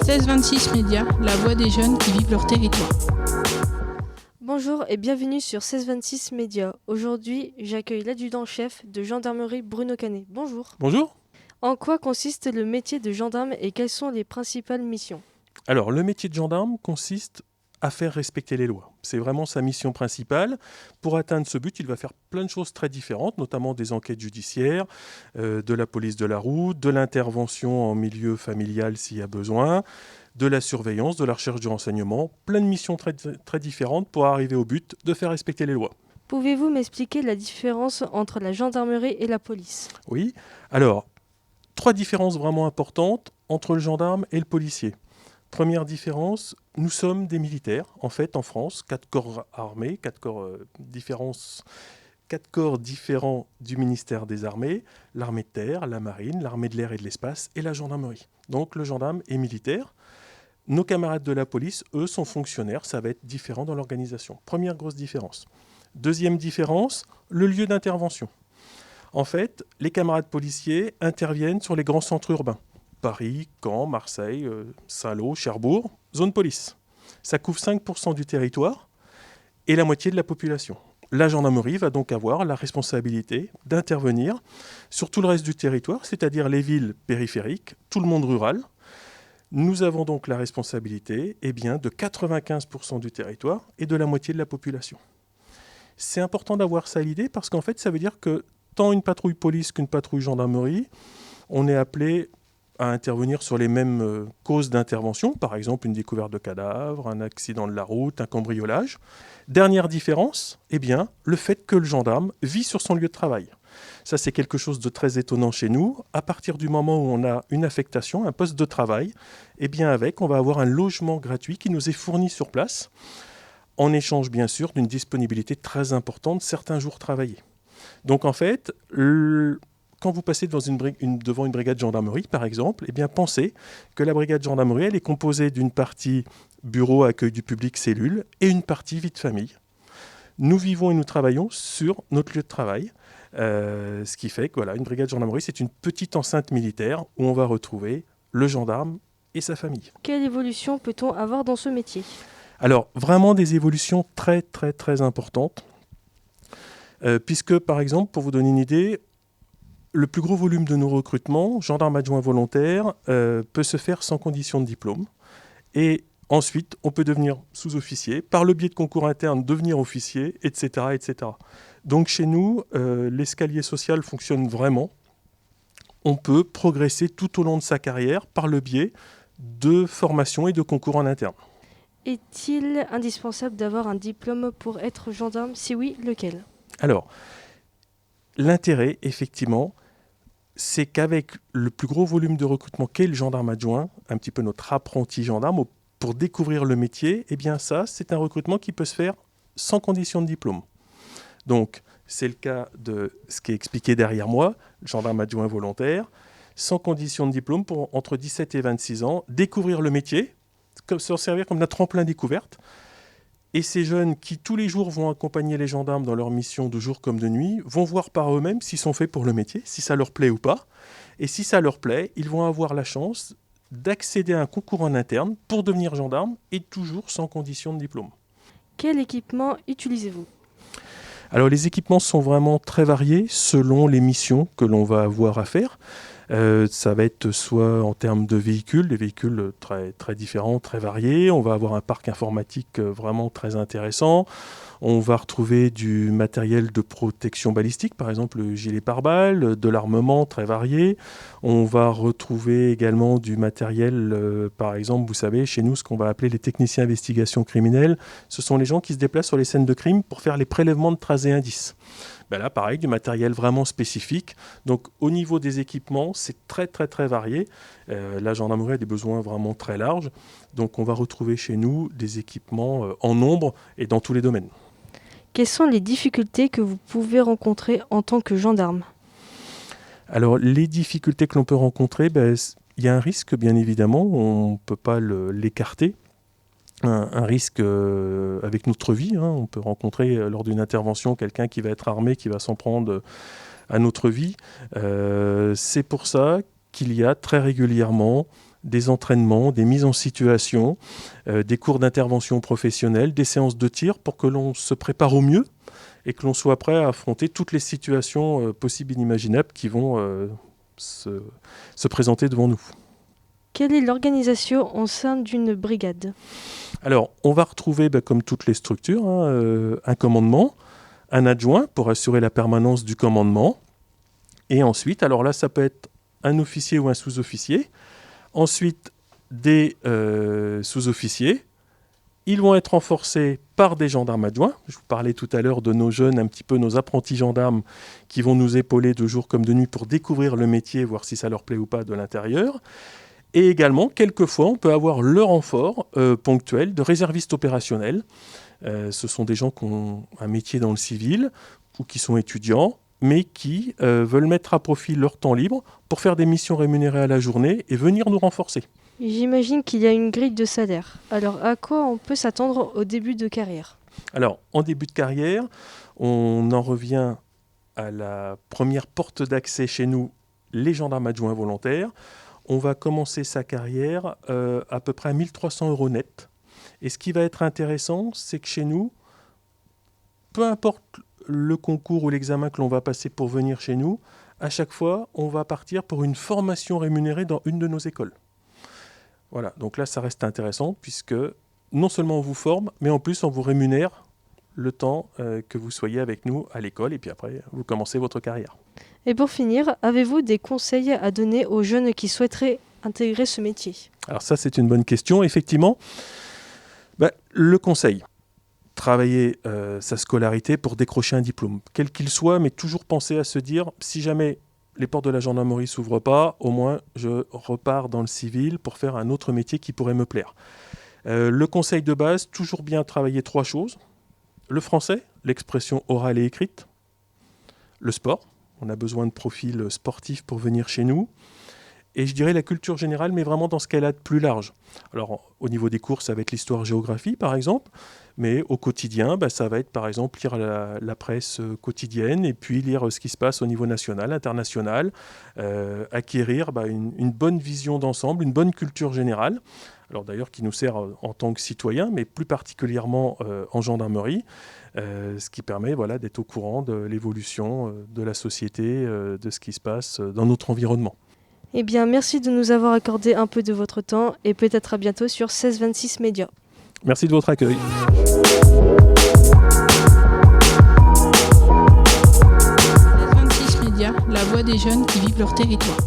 1626 Médias, la voix des jeunes qui vivent leur territoire. Bonjour et bienvenue sur 1626 Médias. Aujourd'hui, j'accueille l'adjudant-chef de gendarmerie Bruno Canet. Bonjour. Bonjour. En quoi consiste le métier de gendarme et quelles sont les principales missions ? Alors, le métier de gendarme consiste à faire respecter les lois. C'est vraiment sa mission principale. Pour atteindre ce but, il va faire plein de choses très différentes, notamment des enquêtes judiciaires, de la police de la route, de l'intervention en milieu familial s'il y a besoin, de la surveillance, de la recherche du renseignement, plein de missions très, très différentes pour arriver au but de faire respecter les lois. Pouvez-vous m'expliquer la différence entre la gendarmerie et la police ? Oui, alors, 3 différences vraiment importantes entre le gendarme et le policier. Première différence, nous sommes des militaires, en fait, en France, 4 corps armés, 4 corps différents du ministère des Armées, l'armée de terre, la marine, l'armée de l'air et de l'espace et la gendarmerie. Donc le gendarme est militaire. Nos camarades de la police, eux, sont fonctionnaires, ça va être différent dans l'organisation. Première grosse différence. Deuxième différence, le lieu d'intervention. En fait, les camarades policiers interviennent sur les grands centres urbains. Paris, Caen, Marseille, Saint-Lô, Cherbourg, zone police. Ça couvre 5% du territoire et la moitié de la population. La gendarmerie va donc avoir la responsabilité d'intervenir sur tout le reste du territoire, c'est-à-dire les villes périphériques, tout le monde rural. Nous avons donc la responsabilité de 95% du territoire et de la moitié de la population. C'est important d'avoir ça à l'idée parce qu'en fait, ça veut dire que tant une patrouille police qu'une patrouille gendarmerie, on est appelé à intervenir sur les mêmes causes d'intervention, par exemple une découverte de cadavre, un accident de la route, un cambriolage. Dernière différence, le fait que le gendarme vit sur son lieu de travail. Ça, c'est quelque chose de très étonnant chez nous. À partir du moment où on a une affectation, un poste de travail, on va avoir un logement gratuit qui nous est fourni sur place, en échange, bien sûr, d'une disponibilité très importante certains jours travaillés. Donc, en fait, quand vous passez devant une brigade de gendarmerie, par exemple, pensez que la brigade de gendarmerie, elle est composée d'une partie bureau, accueil du public, cellule, et une partie vie de famille. Nous vivons et nous travaillons sur notre lieu de travail, ce qui fait que une brigade de gendarmerie, c'est une petite enceinte militaire où on va retrouver le gendarme et sa famille. Quelle évolution peut-on avoir dans ce métier ? Alors, vraiment des évolutions très, très, très importantes, puisque, par exemple, pour vous donner une idée, le plus gros volume de nos recrutements, gendarme adjoint volontaire, peut se faire sans condition de diplôme. Et ensuite, on peut devenir sous-officier, par le biais de concours internes, devenir officier, etc. etc. Donc chez nous, l'escalier social fonctionne vraiment. On peut progresser tout au long de sa carrière par le biais de formation et de concours en interne. Est-il indispensable d'avoir un diplôme pour être gendarme ? Si oui, lequel ? Alors, l'intérêt, effectivement, c'est qu'avec le plus gros volume de recrutement qu'est le gendarme adjoint, un petit peu notre apprenti gendarme, pour découvrir le métier, c'est un recrutement qui peut se faire sans condition de diplôme. Donc, c'est le cas de ce qui est expliqué derrière moi, le gendarme adjoint volontaire, sans condition de diplôme pour entre 17 et 26 ans, découvrir le métier, s'en servir comme d'un tremplin découverte. Et ces jeunes qui, tous les jours, vont accompagner les gendarmes dans leur mission de jour comme de nuit, vont voir par eux-mêmes s'ils sont faits pour le métier, si ça leur plaît ou pas. Et si ça leur plaît, ils vont avoir la chance d'accéder à un concours en interne pour devenir gendarme et toujours sans condition de diplôme. Quel équipement utilisez-vous ? Alors les équipements sont vraiment très variés selon les missions que l'on va avoir à faire. Ça va être soit en termes de véhicules, des véhicules très, très différents, très variés. On va avoir un parc informatique vraiment très intéressant. On va retrouver du matériel de protection balistique, par exemple le gilet pare-balles, de l'armement très varié. On va retrouver également du matériel, par exemple, vous savez, chez nous, ce qu'on va appeler les techniciens d'investigation criminelle. Ce sont les gens qui se déplacent sur les scènes de crime pour faire les prélèvements de traces et indices. Là, pareil, du matériel vraiment spécifique. Donc, au niveau des équipements, c'est très, très, très varié. La gendarmerie a des besoins vraiment très larges. Donc, on va retrouver chez nous des équipements en nombre et dans tous les domaines. Quelles sont les difficultés que vous pouvez rencontrer en tant que gendarme ? Alors, les difficultés que l'on peut rencontrer, il y a un risque, bien évidemment. On ne peut pas l'écarter. Un risque avec notre vie. On peut rencontrer lors d'une intervention quelqu'un qui va être armé, qui va s'en prendre à notre vie. C'est pour ça qu'il y a très régulièrement des entraînements, des mises en situation, des cours d'intervention professionnelle, des séances de tir pour que l'on se prépare au mieux et que l'on soit prêt à affronter toutes les situations possibles et inimaginables qui vont se présenter devant nous. Quelle est l'organisation au sein d'une brigade? Alors, on va retrouver, comme toutes les structures, un commandement, un adjoint pour assurer la permanence du commandement. Et ensuite, alors là, ça peut être un officier ou un sous-officier. Ensuite, des sous-officiers. Ils vont être renforcés par des gendarmes adjoints. Je vous parlais tout à l'heure de nos jeunes, un petit peu nos apprentis gendarmes qui vont nous épauler de jour comme de nuit pour découvrir le métier, voir si ça leur plaît ou pas de l'intérieur. Et également, quelquefois, on peut avoir le renfort ponctuel de réservistes opérationnels. Ce sont des gens qui ont un métier dans le civil ou qui sont étudiants, mais qui veulent mettre à profit leur temps libre pour faire des missions rémunérées à la journée et venir nous renforcer. J'imagine qu'il y a une grille de salaire. Alors, à quoi on peut s'attendre au début de carrière? Alors, en début de carrière, on en revient à la première porte d'accès chez nous, les gendarmes adjoints volontaires. On va commencer sa carrière à peu près à 1 300 € net. Et ce qui va être intéressant, c'est que chez nous, peu importe le concours ou l'examen que l'on va passer pour venir chez nous, à chaque fois, on va partir pour une formation rémunérée dans une de nos écoles. Voilà, donc là, ça reste intéressant puisque non seulement on vous forme, mais en plus, on vous rémunère le temps que vous soyez avec nous à l'école et puis après, vous commencez votre carrière. Et pour finir, avez-vous des conseils à donner aux jeunes qui souhaiteraient intégrer ce métier? Alors ça, c'est une bonne question. Effectivement, le conseil, travailler sa scolarité pour décrocher un diplôme, quel qu'il soit, mais toujours penser à se dire, si jamais les portes de la gendarmerie ne s'ouvrent pas, au moins je repars dans le civil pour faire un autre métier qui pourrait me plaire. Le conseil de base, toujours bien travailler 3 choses. Le français, l'expression orale et écrite. Le sport, on a besoin de profils sportifs pour venir chez nous. Et je dirais la culture générale, mais vraiment dans ce qu'elle a de plus large. Alors, au niveau des cours, ça va être l'histoire-géographie, par exemple. Mais au quotidien, ça va être, par exemple, lire la presse quotidienne et puis lire ce qui se passe au niveau national, international, acquérir une bonne vision d'ensemble, une bonne culture générale. Alors d'ailleurs, qui nous sert en tant que citoyens, mais plus particulièrement en gendarmerie, ce qui permet d'être au courant de l'évolution de la société, de ce qui se passe dans notre environnement. Eh bien, merci de nous avoir accordé un peu de votre temps et peut-être à bientôt sur 1626 Médias. Merci de votre accueil. 1626 Médias, la voix des jeunes qui vivent leur territoire.